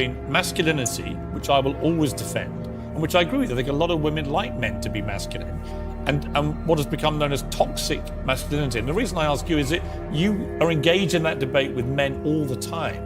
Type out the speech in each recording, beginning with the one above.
Masculinity, which I will always defend, and which I agree with. I think a lot of women like men to be masculine, and what has become known as toxic masculinity. And the reason I ask you is that you are engaged in that debate with men all the time.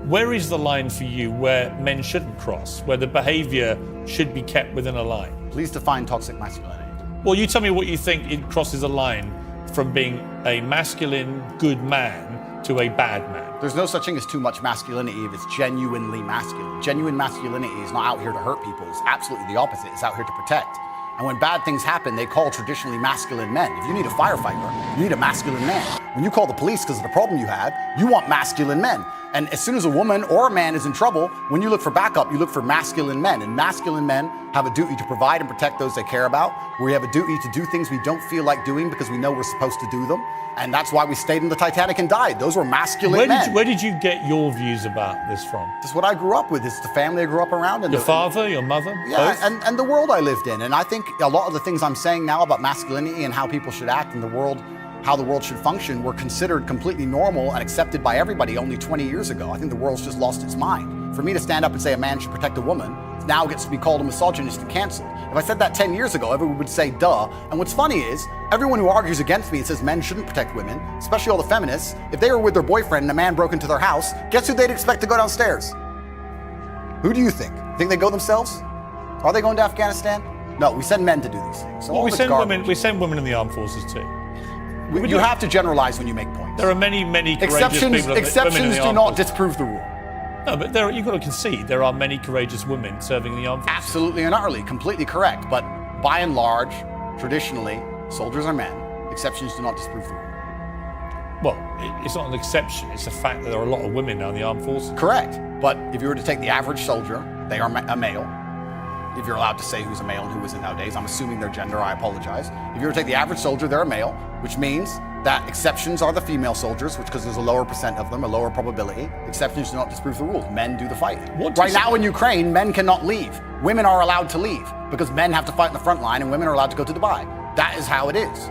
Where is the line for you where men shouldn't cross, where the behavior should be kept within a line? Please define toxic masculinity. Well, you tell me what you think it crosses a line from being a masculine, good man to a bad man. There's no such thing as too much masculinity if it's genuinely masculine. Genuine masculinity is not out here to hurt people. It's absolutely the opposite. It's out here to protect. And when bad things happen, they call traditionally masculine men. If you need a firefighter, you need a masculine man. When you call the police because of the problem you have, you want masculine men. And as soon as a woman or a man is in trouble, when you look for backup, you look for masculine men. And masculine men have a duty to provide and protect those they care about. We have a duty to do things we don't feel like doing because we know we're supposed to do them. And that's why we stayed in the Titanic and died. Those were masculine men. Where did you get your views about this from? This is what I grew up with. It's the family I grew up around. And your father, your mother? Yeah, both? and the world I lived in. And I think a lot of the things I'm saying now about masculinity and how people should act in the world, how the world should function, were considered completely normal and accepted by everybody only 20 years ago. I think the world's just lost its mind. For me to stand up and say a man should protect a woman now gets to be called a misogynist and canceled. If I said that 10 years ago, everyone would say, duh. And what's funny is, everyone who argues against me and says men shouldn't protect women, especially all the feminists, if they were with their boyfriend and a man broke into their house, guess who they'd expect to go downstairs? Who do you think? Think they go themselves? Are they going to Afghanistan? No, we send men to do these things. So well, we send women in the armed forces too. You have to generalize when you make points. There are many courageous people. Exceptions do not disprove the rule. No, but you've got to concede there are many courageous women serving in the armed forces. Absolutely and utterly, completely correct. But by and large, traditionally, soldiers are men. Exceptions do not disprove the rule. Well, it's not an exception. It's a fact that there are a lot of women now in the armed forces. Correct. But if you were to take the average soldier, they are a male. If you're allowed to say who's a male and who isn't nowadays, I'm assuming their gender, I apologize. If you were to take the average soldier, they're a male, which means that exceptions are the female soldiers, which because there's a lower percent of them, a lower probability. Exceptions do not disprove the rules. Men do the fighting. Right now in Ukraine, men cannot leave. Women are allowed to leave because men have to fight in the front line and women are allowed to go to Dubai. That is how it is.